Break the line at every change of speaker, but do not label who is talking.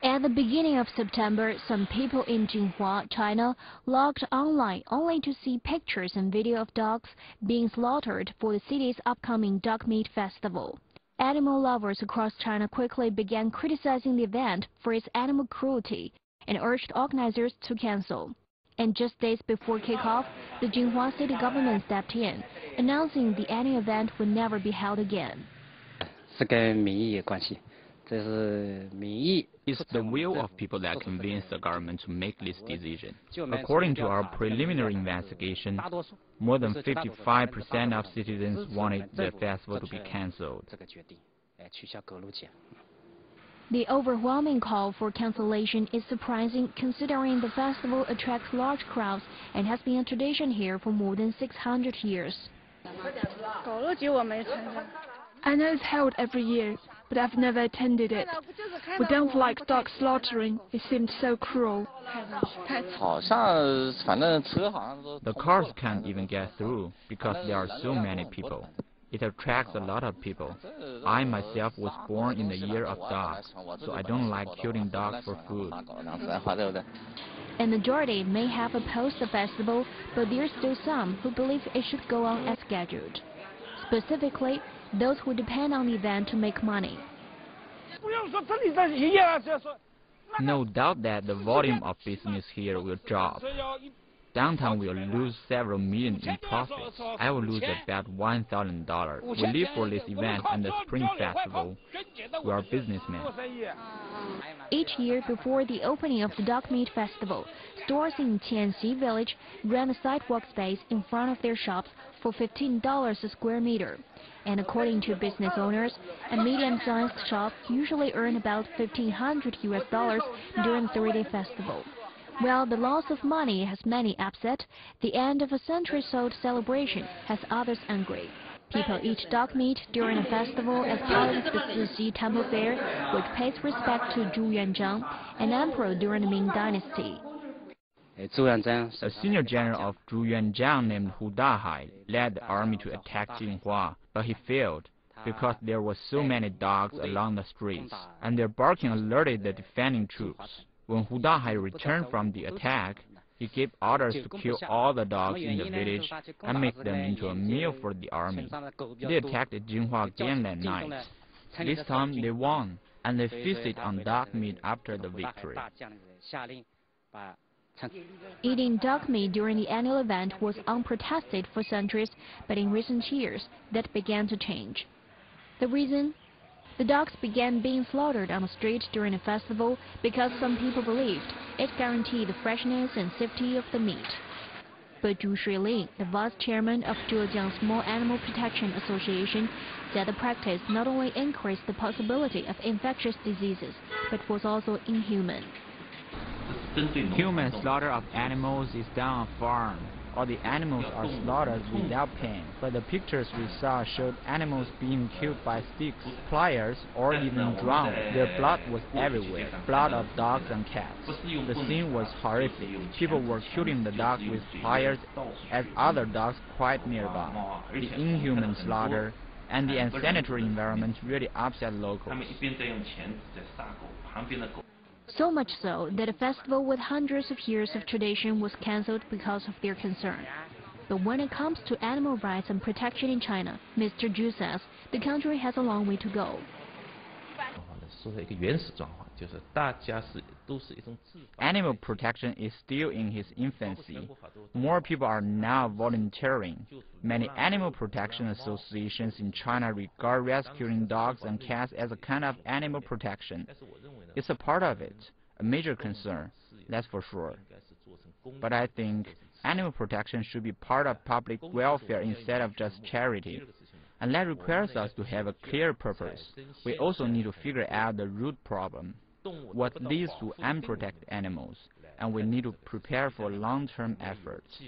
At the beginning of September, some people in Jinhua, China, logged online only to see pictures and video of dogs being slaughtered for the city's upcoming DogMeat festival. Animal lovers across China quickly began criticizing the event for its animal cruelty and urged organizers to cancel. And just days before kickoff, the Jinhua city government stepped in, announcing the annual event would never be held again.
It's the will of people that convinced the government to make this decision. According to our preliminary investigation, more than 55% of citizens wanted the festival to be cancelled.
The overwhelming call for cancellation is surprising considering the festival attracts large crowds and has been a tradition here for more than 600 years.
I know it's held every year, but I've never attended it. We don't like dog slaughtering. It seems so cruel.
The cars can't even get through because there are so many people. It attracts a lot of people. I myself was born in the year of dogs, so I don't like killing dogs for food.
A majority may have opposed the festival, but there are still some who believe it should go on as scheduled. Specifically, those who depend on the event to make money.
No doubt that the volume of business here will drop. Downtown will lose several million in profits. I will lose about $1,000. We live for this event and the Spring Festival. We are businessmen.
Each year before the opening of the DogMeat Festival, stores in Tianxi village rent a sidewalk space in front of their shops for $15 a square meter. And according to business owners, a medium-sized shop usually earns about $1,500 during the three-day festival. While the loss of money has many upset, the end of a century-old celebration has others angry. People eat dog meat during a festival as part of the Zixi Temple Fair, which pays respect to Zhu Yuanzhang, an emperor during the Ming Dynasty.
A senior general of Zhu Yuanzhang named Hu Dahai led the army to attack Jinhua, but he failed because there were so many dogs along the streets, and their barking alerted the defending troops. When Hu Dahai returned from the attack, he gave orders to kill all the dogs in the village and make them into a meal for the army. They attacked Jinhua again that night. This time they won, and they feasted on dog meat after the victory.
Eating dog meat during the annual event was unprotested for centuries, but in recent years, that began to change. The reason? The dogs began being slaughtered on the street during the festival because some people believed it guaranteed the freshness and safety of the meat. But Zhu Shuilin, the vice chairman of Zhejiang Small Animal Protection Association, said the practice not only increased the possibility of infectious diseases, but was also inhuman.
Human slaughter of animals is done on farm, or the animals are slaughtered without pain. But the pictures we saw showed animals being killed by sticks, pliers, or even drowned. Their blood was everywhere, blood of dogs and cats. The scene was horrific. People were shooting the dogs with pliers as other dogs quite nearby. The inhuman slaughter and the unsanitary environment really upset locals.
So much so that a festival with hundreds of years of tradition was cancelled because of their concern. But when it comes to animal rights and protection in China, Mr. Zhu says the country has a long way to go.
Animal protection is still in its infancy. More people are now volunteering. Many animal protection associations in China regard rescuing dogs and cats as a kind of animal protection. It's a part of it, a major concern, that's for sure. But I think animal protection should be part of public welfare instead of just charity. And that requires us to have a clear purpose. We also need to figure out the root problem, what leads to unprotected animals, and we need to prepare for long-term efforts.